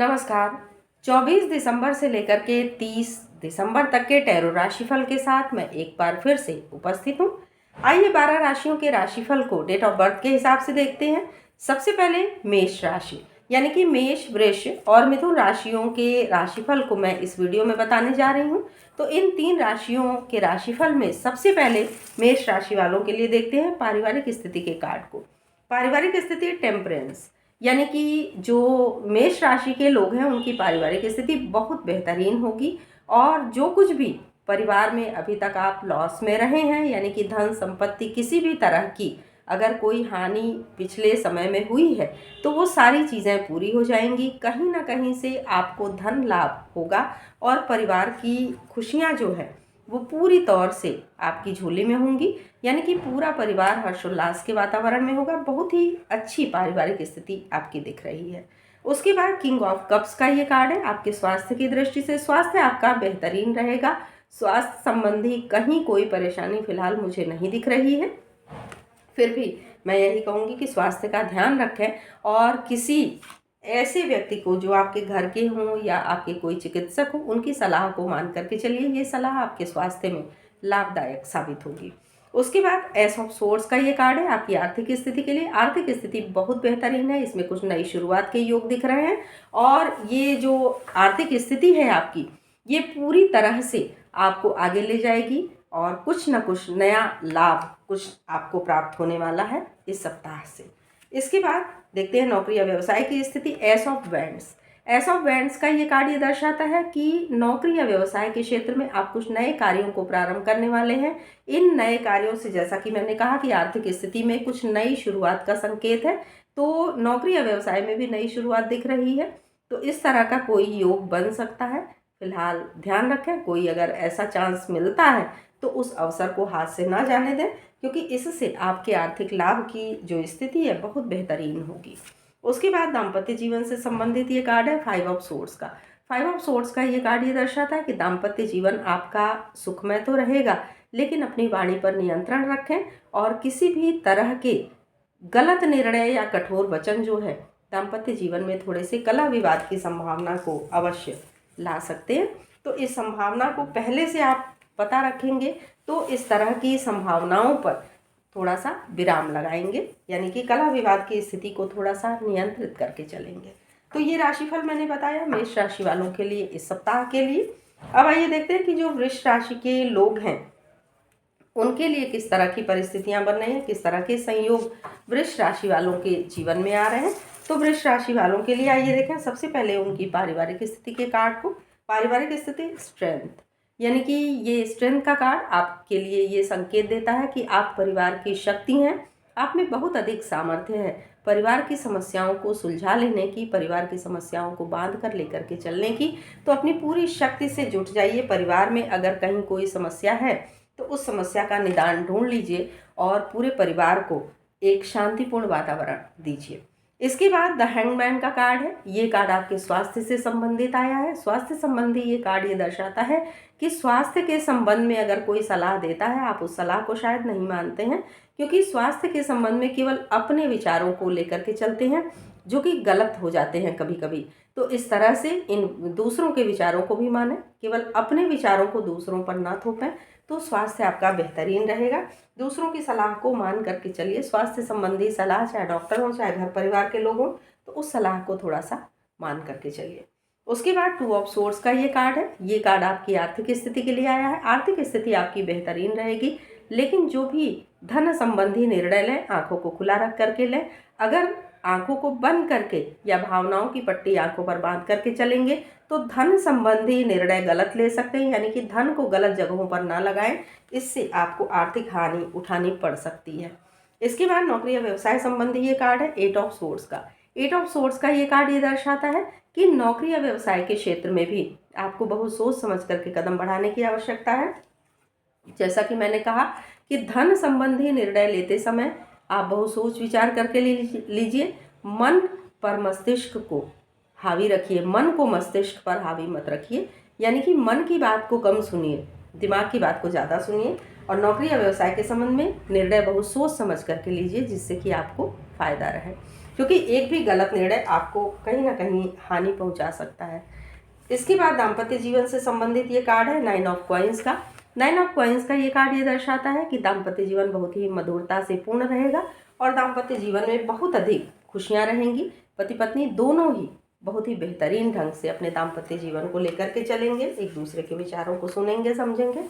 नमस्कार। 24 दिसंबर से लेकर के 30 दिसंबर तक के टैरो राशिफल के साथ मैं एक बार फिर से उपस्थित हूँ। आइए 12 राशियों के राशिफल को डेट ऑफ बर्थ के हिसाब से देखते हैं। सबसे पहले मेष राशि, यानी कि मेष, वृष और मिथुन राशियों के राशिफल को मैं इस वीडियो में बताने जा रही हूँ। तो इन 3 राशियों के राशिफल में सबसे पहले मेष राशि वालों के लिए देखते हैं पारिवारिक स्थिति के कार्ड को। पारिवारिक स्थिति टेम्परेंस, यानी कि जो मेष राशि के लोग हैं उनकी पारिवारिक स्थिति बहुत बेहतरीन होगी और जो कुछ भी परिवार में अभी तक आप लॉस में रहे हैं, यानी कि धन संपत्ति किसी भी तरह की अगर कोई हानि पिछले समय में हुई है तो वो सारी चीज़ें पूरी हो जाएंगी। कहीं ना कहीं से आपको धन लाभ होगा और परिवार की खुशियाँ जो है वो पूरी तौर से आपकी झोली में होंगी, यानी कि पूरा परिवार हर्षोल्लास के वातावरण में होगा। बहुत ही अच्छी पारिवारिक स्थिति आपकी दिख रही है। उसके बाद किंग ऑफ कप्स का ये कार्ड है। आपके स्वास्थ्य की दृष्टि से स्वास्थ्य आपका बेहतरीन रहेगा। स्वास्थ्य संबंधी कहीं कोई परेशानी फिलहाल मुझे नहीं दिख रही है। फिर भी मैं यही कहूँगी कि स्वास्थ्य का ध्यान रखें और किसी ऐसे व्यक्ति को जो आपके घर के हों या आपके कोई चिकित्सक हो उनकी सलाह को मान करके चलिए। ये सलाह आपके स्वास्थ्य में लाभदायक साबित होगी। उसके बाद एस ऑफ सोर्ड्स का ये कार्ड है आपकी आर्थिक स्थिति के लिए। आर्थिक स्थिति बहुत बेहतरीन है, इसमें कुछ नई शुरुआत के योग दिख रहे हैं और ये जो आर्थिक स्थिति है आपकी ये पूरी तरह से आपको आगे ले जाएगी और कुछ न कुछ नया लाभ कुछ आपको प्राप्त होने वाला है इस सप्ताह से। इसके बाद देखते हैं नौकरी या व्यवसाय की स्थिति। S of wands, S of wands का ये कार्ड ये दर्शाता है कि नौकरी या व्यवसाय के क्षेत्र में आप कुछ नए कार्यों को प्रारंभ करने वाले हैं। इन नए कार्यों से, जैसा कि मैंने कहा कि आर्थिक स्थिति में कुछ नई शुरुआत का संकेत है, तो नौकरी या व्यवसाय में भी नई शुरुआत दिख रही है। तो इस तरह का कोई योग बन सकता है। फिलहाल ध्यान रखें, कोई अगर ऐसा चांस मिलता है तो उस अवसर को हाथ से ना जाने दें, क्योंकि इससे आपके आर्थिक लाभ की जो स्थिति है बहुत बेहतरीन होगी। उसके बाद दाम्पत्य जीवन से संबंधित ये कार्ड है 5 ऑफ सोर्ड्स का। 5 ऑफ सोर्ड्स का ये कार्ड ये दर्शाता है कि दाम्पत्य जीवन आपका सुखमय तो रहेगा, लेकिन अपनी वाणी पर नियंत्रण रखें और किसी भी तरह के गलत निर्णय या कठोर वचन जो है दाम्पत्य जीवन में थोड़े से कलह विवाद की संभावना को अवश्य ला सकते हैं। तो इस संभावना को पहले से आप पता रखेंगे तो इस तरह की संभावनाओं पर थोड़ा सा विराम लगाएंगे, यानी कि कलह विवाद की स्थिति को थोड़ा सा नियंत्रित करके चलेंगे। तो ये राशिफल मैंने बताया मेष राशि वालों के लिए इस सप्ताह के लिए। अब आइए देखते हैं कि जो वृष राशि के लोग हैं उनके लिए किस तरह की परिस्थितियां बन रही हैं, किस तरह के संयोग वृष राशि वालों के जीवन में आ रहे हैं। तो वृष राशि वालों के लिए आइए देखें सबसे पहले उनकी पारिवारिक स्थिति के कार्ड को। पारिवारिक स्थिति स्ट्रेंथ, यानी कि ये स्ट्रेंथ का कार्ड आपके लिए ये संकेत देता है कि आप परिवार की शक्ति हैं, आप में बहुत अधिक सामर्थ्य है परिवार की समस्याओं को सुलझा लेने की, परिवार की समस्याओं को बांध कर लेकर के चलने की। तो अपनी पूरी शक्ति से जुट जाइए। परिवार में अगर कहीं कोई समस्या है तो उस समस्या का निदान ढूंढ लीजिए और पूरे परिवार को एक शांतिपूर्ण वातावरण दीजिए। इसके बाद द हैंगमैन का कार्ड है। ये कार्ड आपके स्वास्थ्य से संबंधित आया है। स्वास्थ्य संबंधी ये कार्ड ये दर्शाता है कि स्वास्थ्य के संबंध में अगर कोई सलाह देता है आप उस सलाह को शायद नहीं मानते हैं, क्योंकि स्वास्थ्य के संबंध में केवल अपने विचारों को लेकर के चलते हैं जो कि गलत हो जाते हैं कभी कभी। तो इस तरह से इन दूसरों के विचारों को भी मानें, केवल अपने विचारों को दूसरों पर ना थोपें, तो स्वास्थ्य आपका बेहतरीन रहेगा। दूसरों की सलाह को मान करके चलिए। स्वास्थ्य संबंधी सलाह चाहे डॉक्टर हो चाहे घर परिवार के लोग हों, तो उस सलाह को थोड़ा सा मान करके चलिए। उसके बाद 2 ऑफ सोर्ड्स का ये कार्ड है। ये कार्ड आपकी आर्थिक स्थिति के लिए आया है। आर्थिक स्थिति आपकी बेहतरीन रहेगी, लेकिन जो भी धन संबंधी निर्णय लें आंखों को खुला रख करके लें। अगर आंखों को बंद करके या भावनाओं की पट्टी आंखों पर बांध करके चलेंगे तो धन संबंधी निर्णय गलत ले सकते हैं, यानी कि धन को गलत जगहों पर ना लगाएं, इससे आपको आर्थिक हानि उठानी पड़ सकती है। इसके बाद नौकरी या व्यवसाय संबंधी ये कार्ड है 8 ऑफ सोर्ड्स का। 8 ऑफ सोर्ड्स का ये कार्ड ये दर्शाता है कि नौकरी या व्यवसाय के क्षेत्र में भी आपको बहुत सोच समझ करके कदम बढ़ाने की आवश्यकता है। जैसा कि मैंने कहा कि धन संबंधी निर्णय लेते समय आप बहुत सोच विचार करके लीजिए। मन पर मस्तिष्क को हावी रखिए, मन को मस्तिष्क पर हावी मत रखिए, यानी कि मन की बात को कम सुनिए, दिमाग की बात को ज़्यादा सुनिए। और नौकरी या व्यवसाय के संबंध में निर्णय बहुत सोच समझ करके लीजिए जिससे कि आपको फ़ायदा रहे। क्योंकि एक भी गलत निर्णय आपको कहीं ना कहीं हानि पहुंचा सकता है। इसके बाद दाम्पत्य जीवन से संबंधित ये कार्ड है 9 ऑफ कॉइन्स का। 9 ऑफ कॉइन्स का ये कार्ड ये दर्शाता है कि दाम्पत्य जीवन बहुत ही मधुरता से पूर्ण रहेगा और दाम्पत्य जीवन में बहुत अधिक खुशियाँ रहेंगी। पति पत्नी दोनों ही बहुत ही बेहतरीन ढंग से अपने दाम्पत्य जीवन को लेकर के चलेंगे, एक दूसरे के विचारों को सुनेंगे, समझेंगे।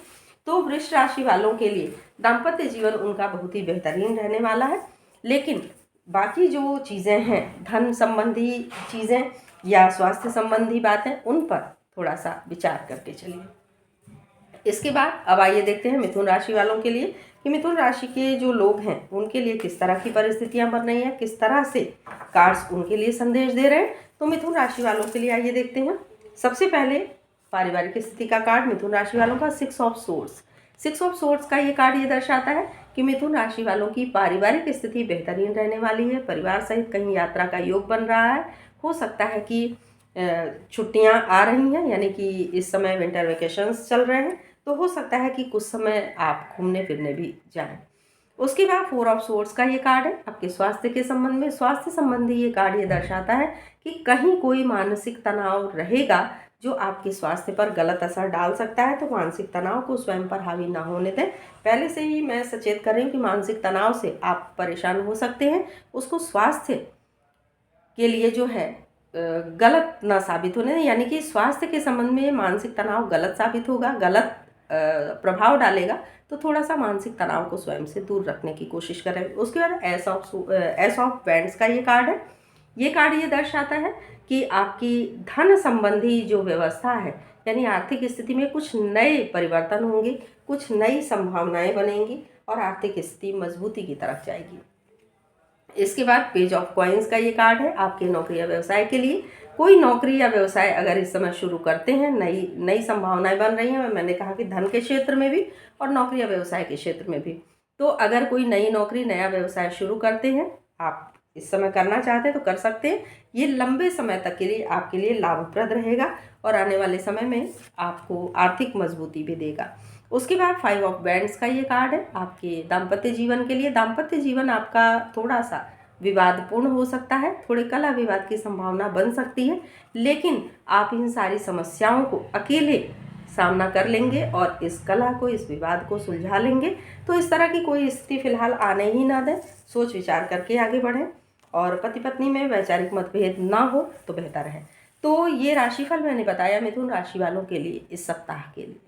तो वृष राशि वालों के लिए दाम्पत्य जीवन उनका बहुत ही बेहतरीन रहने वाला है। लेकिन बाकी जो चीज़ें हैं, धन संबंधी चीज़ें या स्वास्थ्य संबंधी बातें, उन पर थोड़ा सा विचार करके चलिए। इसके बाद अब आइए देखते हैं मिथुन राशि वालों के लिए कि मिथुन राशि के जो लोग हैं उनके लिए किस तरह की परिस्थितियां बन रही हैं, किस तरह से कार्ड्स उनके लिए संदेश दे रहे हैं। तो मिथुन राशि वालों के लिए आइए देखते हैं। सबसे पहले पारिवारिक स्थिति का कार्ड मिथुन राशि वालों का 6 ऑफ सोर्ड्स। 6 ऑफ सोर्ड्स का ये कार्ड ये दर्शाता है कि मिथुन राशि वालों की पारिवारिक स्थिति बेहतरीन रहने वाली है। परिवार सहित कहीं यात्रा का योग बन रहा है। हो सकता है कि छुट्टियां आ रही हैं, यानी कि इस समय विंटर वेकेशंस चल रहे हैं, तो हो सकता है कि कुछ समय आप घूमने फिरने भी जाएं। उसके बाद 4 ऑफ सोर्ड्स का ये कार्ड है आपके स्वास्थ्य के संबंध में। स्वास्थ्य संबंधी ये कार्ड ये दर्शाता है कि कहीं कोई मानसिक तनाव रहेगा जो आपके स्वास्थ्य पर गलत असर डाल सकता है। तो मानसिक तनाव को स्वयं पर हावी ना होने दें। पहले से ही मैं सचेत कर रही हूँ कि मानसिक तनाव से आप परेशान हो सकते हैं, उसको स्वास्थ्य के लिए जो है गलत ना साबित होने दें, यानी कि स्वास्थ्य के संबंध में मानसिक तनाव गलत साबित होगा, गलत प्रभाव डालेगा। तो थोड़ा सा मानसिक तनाव को स्वयं से दूर रखने की कोशिश करें। उसके बाद एस ऑफ वैंड्स का ये कार्ड है। ये कार्ड ये दर्शाता है कि आपकी धन संबंधी जो व्यवस्था है, यानी आर्थिक स्थिति में कुछ नए परिवर्तन होंगे, कुछ नई संभावनाएं बनेंगी और आर्थिक स्थिति मजबूती की तरफ जाएगी। इसके बाद पेज ऑफ कॉइन्स का ये कार्ड है आपके नौकरी या व्यवसाय के लिए। कोई नौकरी या व्यवसाय अगर इस समय शुरू करते हैं, नई संभावनाएं बन रही हैं। मैंने कहा कि धन के क्षेत्र में भी और नौकरी या व्यवसाय के क्षेत्र में भी। तो अगर कोई नई नौकरी, नया व्यवसाय शुरू करते हैं, आप इस समय करना चाहते हैं तो कर सकते हैं। ये लंबे समय तक के लिए आपके लिए लाभप्रद रहेगा और आने वाले समय में आपको आर्थिक मजबूती भी देगा। उसके बाद 5 ऑफ वैंड्स का ये कार्ड है आपके दाम्पत्य जीवन के लिए। दाम्पत्य जीवन आपका थोड़ा सा विवादपूर्ण हो सकता है, थोड़े कलह विवाद की संभावना बन सकती है, लेकिन आप इन सारी समस्याओं को अकेले सामना कर लेंगे और इस कलह को, इस विवाद को सुलझा लेंगे। तो इस तरह की कोई स्थिति फिलहाल आने ही ना दें, सोच विचार करके आगे बढ़ें और पति पत्नी में वैचारिक मतभेद ना हो तो बेहतर है। तो ये राशिफल मैंने बताया मिथुन राशि वालों के लिए इस सप्ताह के लिए।